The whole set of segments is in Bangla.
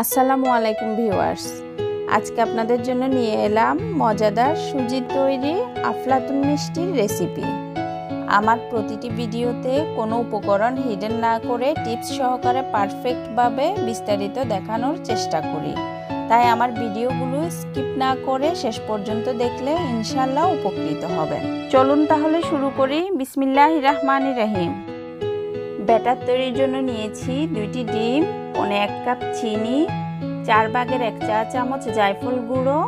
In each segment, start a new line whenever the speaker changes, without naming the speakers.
আসসালামু আলাইকুম ভিউয়ার্স, আজকে আপনাদের জন্য নিয়ে এলাম মজাদার সুজির তৈরি আফলাতুন মিষ্টির রেসিপি। আমার প্রতিটি ভিডিওতে কোনো উপকরণ হিডেন না করে টিপস সহকারে পারফেক্টভাবে বিস্তারিত দেখানোর চেষ্টা করি। তাই আমার ভিডিওগুলো স্কিপ না করে শেষ পর্যন্ত দেখলে ইনশাআল্লাহ উপকৃত হবেন। চলুন তাহলে শুরু করি। বিসমিল্লাহির রহমানির রহিম। ব্যাটার তৈরির জন্য নিয়েছি 2টি ডিম, 1 কাপ চিনি, 4 ভাগের 1 চা চামচ জায়ফল গুঁড়ো,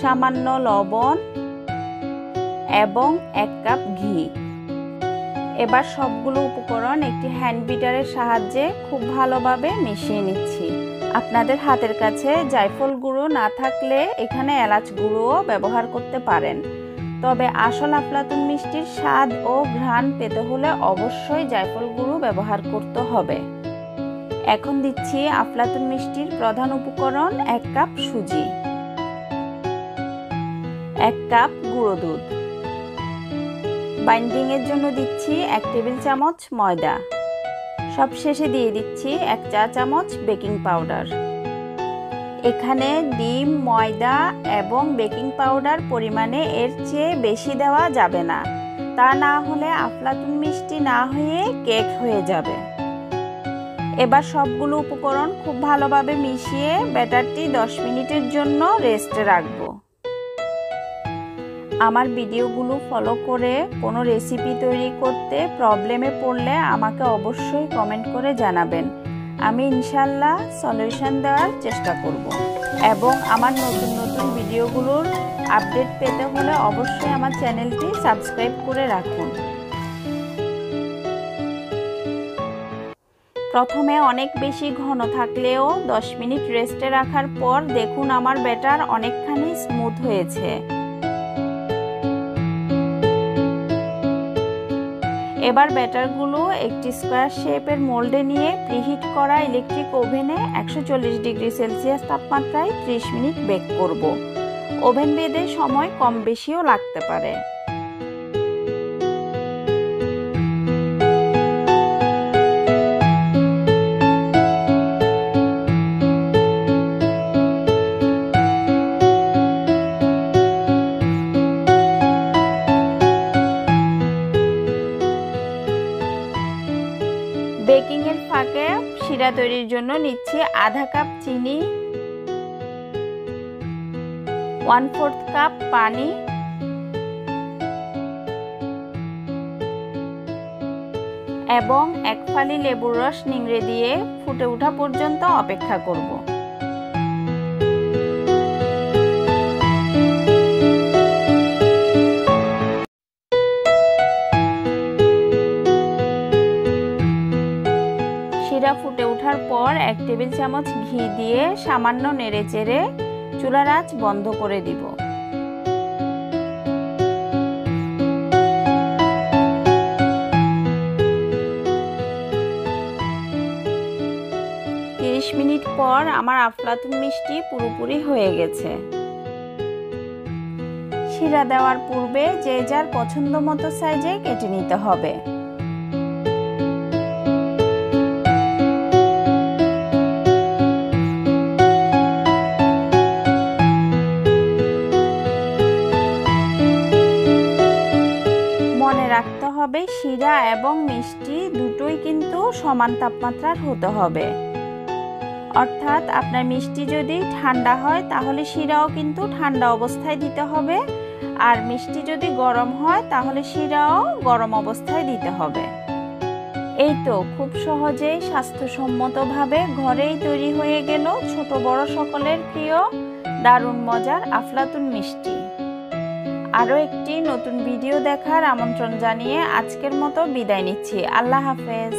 সামান্য লবণ এবং 1 কাপ ঘি। এবার সবগুলো উপকরণ একটি হ্যান্ড বিটারের সাহায্যে খুব ভালোভাবে মিশিয়ে নিচ্ছি। আপনাদের হাতের কাছে জায়ফল গুঁড়ো না থাকলে এখানে এলাচ গুঁড়োও ব্যবহার করতে পারেন। তবে আসল আফলাতুন মিষ্টির স্বাদ ও ঘ্রাণ পেতে হলে অবশ্যই জায়ফল গুঁড়ো ব্যবহার করতে হবে। এখন দিচ্ছি আফলাতুন মিষ্টির প্রধান উপকরণ 1 কাপ সুজি, 1 কাপ গুঁড়ো দুধ। বাইন্ডিং এর জন্য দিচ্ছি 1 টেবিল চামচ ময়দা। সবশেষে দিয়ে দিচ্ছি 1 চা চামচ বেকিং পাউডার। এখানে ডিম, ময়দা এবং বেকিং পাউডার পরিমাণে এর চেয়ে বেশি দেওয়া যাবে না, তা না হলে আফলাতুন মিষ্টি না হয়ে কেক হয়ে যাবে। এবার সবগুলো উপকরণ খুব ভালোভাবে মিশিয়ে ব্যাটারটি 10 মিনিটের জন্য রেস্টে রাখব। আমার ভিডিওগুলো ফলো করে কোনো রেসিপি তৈরি করতে প্রবলেমে পড়লে আমাকে অবশ্যই কমেন্ট করে জানাবেন। আমি ইনশাআল্লাহ সলিউশন দেওয়ার চেষ্টা করব। এবং আমার নতুন নতুন ভিডিওগুলোর আপডেট পেতে হলে অবশ্যই আমার চ্যানেলটি সাবস্ক্রাইব করে রাখুন। প্রথমে অনেক বেশি ঘন থাকলেও 10 মিনিট রেস্টে রাখার পর দেখুন আমার ব্যাটার অনেকখানি স্মুথ হয়েছে। এবার ব্যাটারগুলো একটি স্কোয়ার শেপের মোল্ডে নিয়ে প্রিহিট করা ইলেকট্রিক ওভেনে 140 ডিগ্রি সেলসিয়াস তাপমাত্রায় 30 মিনিট বেক করব। ওভেন বেঁধে সময় কম বেশিও লাগতে পারে। বেকিং এর ফাঁকে শিরা তৈরির জন্য নিচ্ছি আধা কাপ চিনি, 1/4 কাপ পানি এবং 1 ফালি লেবুর রস নিংড়ে দিয়ে ফুটে ওঠা পর্যন্ত অপেক্ষা করব। শিরা ফুটে ওঠার পর 1 টেবিল চামচ ঘি দিয়ে সামান্য নেড়েচেড়ে চুলার আঁচ বন্ধ করে দিব। মিনিট পর আমার আফলাতুন মিষ্টি পুরোপুরি হয়ে গেছে। শিরা দেওয়ার পূর্বে যে যার পছন্দ মতো সাইজে কেটে নিতে হবে। মনে রাখতে হবে শিরা এবং মিষ্টি দুটোই কিন্তু সমান তাপমাত্রার হতে হবে। অর্থাৎ আপনার মিষ্টি যদি ঠান্ডা হয় তাহলে শিরাও কিন্তু ঠান্ডা অবস্থায় দিতে হবে, আর মিষ্টি যদি গরম হয় তাহলে শিরাও গরম অবস্থায় দিতে হবে। এই তো খুব সহজেই স্বাস্থ্যসম্মতভাবে ঘরেই তৈরি হয়ে গেল ছোট বড় সকলের প্রিয় দারুণ মজার আফলাতুন মিষ্টি। আরও একটি নতুন ভিডিও দেখার আমন্ত্রণ জানিয়ে আজকের মতো বিদায় নিচ্ছি। আল্লাহ হাফেজ।